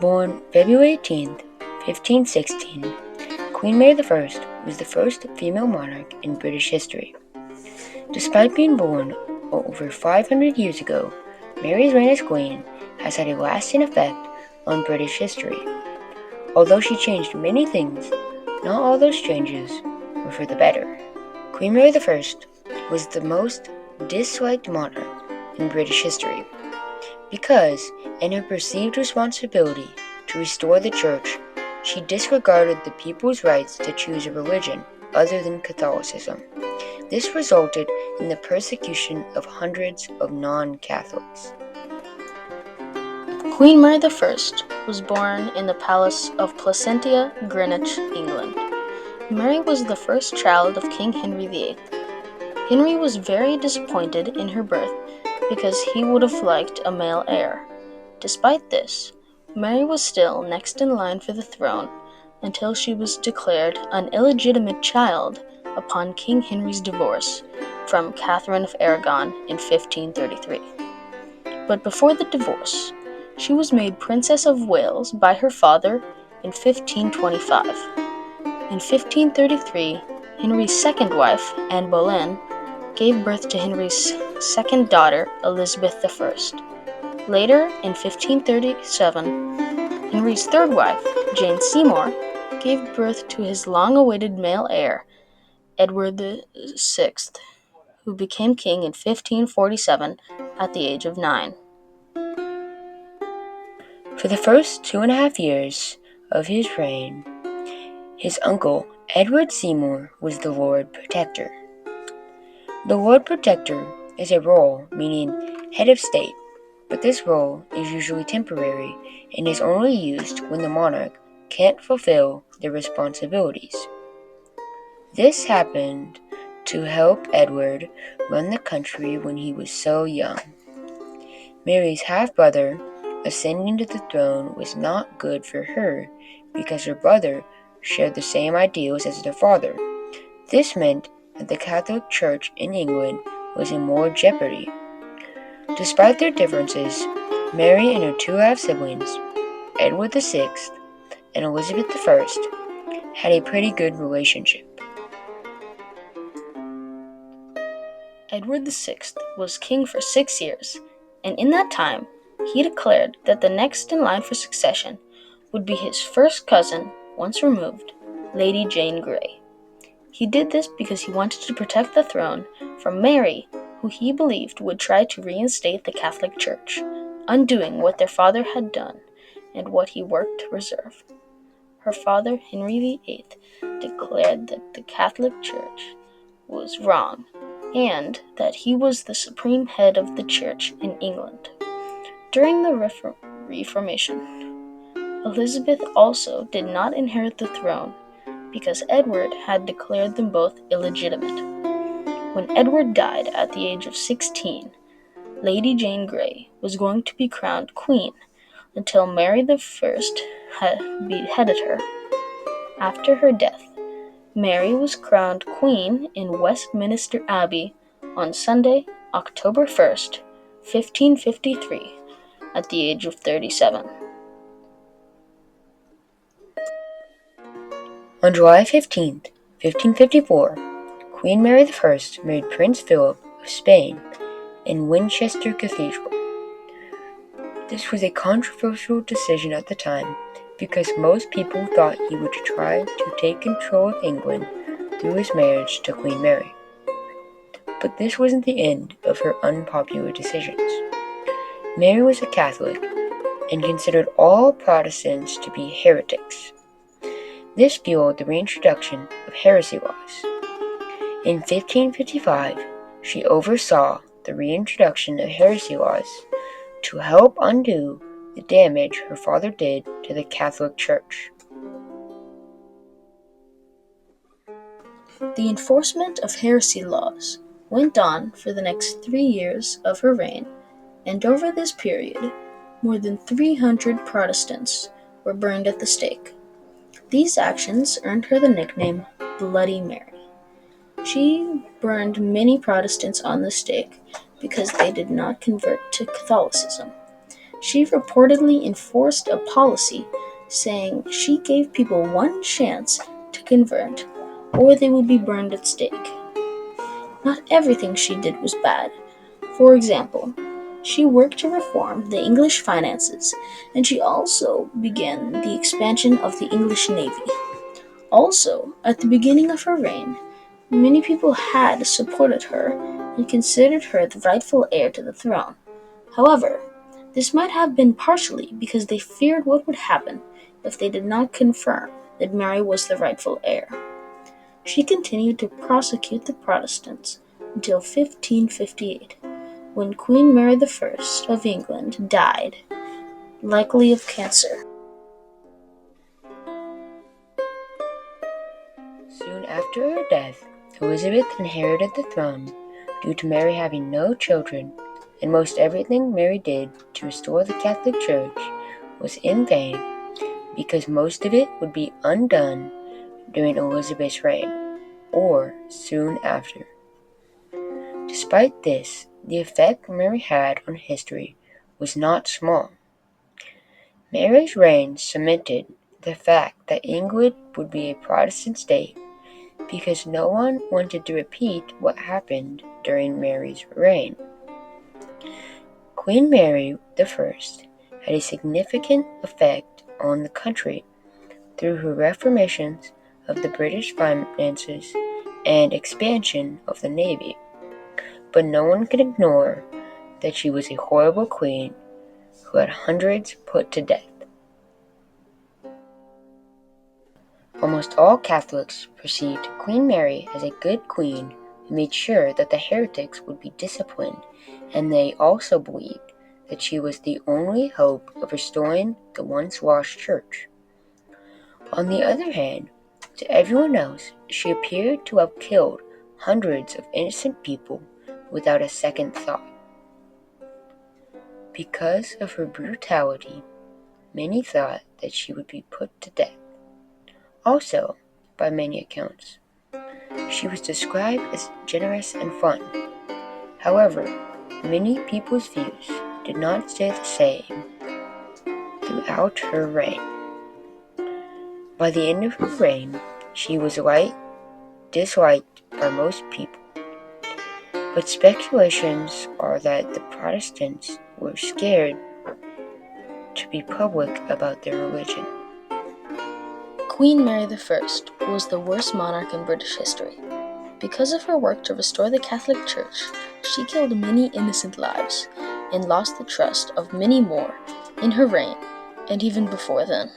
Born February 18th, 1516, Queen Mary I was the first female monarch in British history. Despite being born over 500 years ago, Mary's reign as queen has had a lasting effect on British history. Although she changed many things, not all those changes were for the better. Queen Mary I was the most disliked monarch in British history because, in her perceived responsibility to restore the church, she disregarded the people's rights to choose a religion other than Catholicism. This resulted in the persecution of hundreds of non-Catholics. Queen Mary I was born in the Palace of Placentia, Greenwich, England. Mary was the first child of King Henry VIII. Henry was very disappointed in her birth because he would have liked a male heir. Despite this, Mary was still next in line for the throne until she was declared an illegitimate child upon King Henry's divorce from Catherine of Aragon in 1533. But before the divorce, she was made Princess of Wales by her father in 1525. In 1533, Henry's second wife, Anne Boleyn, gave birth to Henry's second daughter, Elizabeth I. Later, in 1537, Henry's third wife, Jane Seymour, gave birth to his long-awaited male heir, Edward VI, who became king in 1547 at the age of 9. For the first 2.5 years of his reign, his uncle, Edward Seymour, was the Lord Protector. The Lord Protector is a role meaning head of state, but this role is usually temporary and is only used when the monarch can't fulfill their responsibilities. This happened to help Edward run the country when he was so young. Mary's half-brother ascending to the throne was not good for her because her brother shared the same ideals as their father. This meant that the Catholic Church in England was in more jeopardy. Despite their differences, Mary and her two half-siblings, Edward VI and Elizabeth I, had a pretty good relationship. Edward VI was king for 6 years, and in that time, he declared that the next in line for succession would be his first cousin, once removed, Lady Jane Grey. He did this because he wanted to protect the throne from Mary, who he believed would try to reinstate the Catholic Church, undoing what their father had done and what he worked to preserve. Her father, Henry VIII, declared that the Catholic Church was wrong and that he was the supreme head of the Church in England. During the Reformation, Elizabeth also did not inherit the throne because Edward had declared them both illegitimate. When Edward died at the age of 16, Lady Jane Grey was going to be crowned queen until Mary I had beheaded her. After her death, Mary was crowned queen in Westminster Abbey on Sunday, October 1st, 1553, at the age of 37. On July 15th, 1554, Queen Mary I married Prince Philip of Spain in Winchester Cathedral. This was a controversial decision at the time because most people thought he would try to take control of England through his marriage to Queen Mary. But this wasn't the end of her unpopular decisions. Mary was a Catholic and considered all Protestants to be heretics. This fueled the reintroduction of heresy laws. In 1555, she oversaw the reintroduction of heresy laws to help undo the damage her father did to the Catholic Church. The enforcement of heresy laws went on for the next 3 years of her reign, and over this period, more than 300 Protestants were burned at the stake. These actions earned her the nickname Bloody Mary. She burned many Protestants on the stake because they did not convert to Catholicism. She reportedly enforced a policy saying she gave people one chance to convert or they would be burned at stake. Not everything she did was bad. For example, she worked to reform the English finances, and she also began the expansion of the English Navy. Also, at the beginning of her reign, many people had supported her and considered her the rightful heir to the throne. However, this might have been partially because they feared what would happen if they did not confirm that Mary was the rightful heir. She continued to prosecute the Protestants until 1558, when Queen Mary I of England died, likely of cancer. Soon after her death, Elizabeth inherited the throne due to Mary having no children, and most everything Mary did to restore the Catholic Church was in vain because most of it would be undone during Elizabeth's reign, or soon after. Despite this, the effect Mary had on history was not small. Mary's reign cemented the fact that England would be a Protestant state because no one wanted to repeat what happened during Mary's reign. Queen Mary I had a significant effect on the country through her reformations of the British finances and expansion of the Navy. But no one can ignore that she was a horrible queen who had hundreds put to death. Almost all Catholics perceived Queen Mary as a good queen who made sure that the heretics would be disciplined, and they also believed that she was the only hope of restoring the once lost church. On the other hand, to everyone else, she appeared to have killed hundreds of innocent people without a second thought. Because of her brutality, many thought that she would be put to death. Also, by many accounts, she was described as generous and fun. However, many people's views did not stay the same throughout her reign. By the end of her reign, she was disliked by most people, but speculations are that the Protestants were scared to be public about their religion. Queen Mary I was the worst monarch in British history. Because of her work to restore the Catholic Church, she killed many innocent lives and lost the trust of many more in her reign and even before then.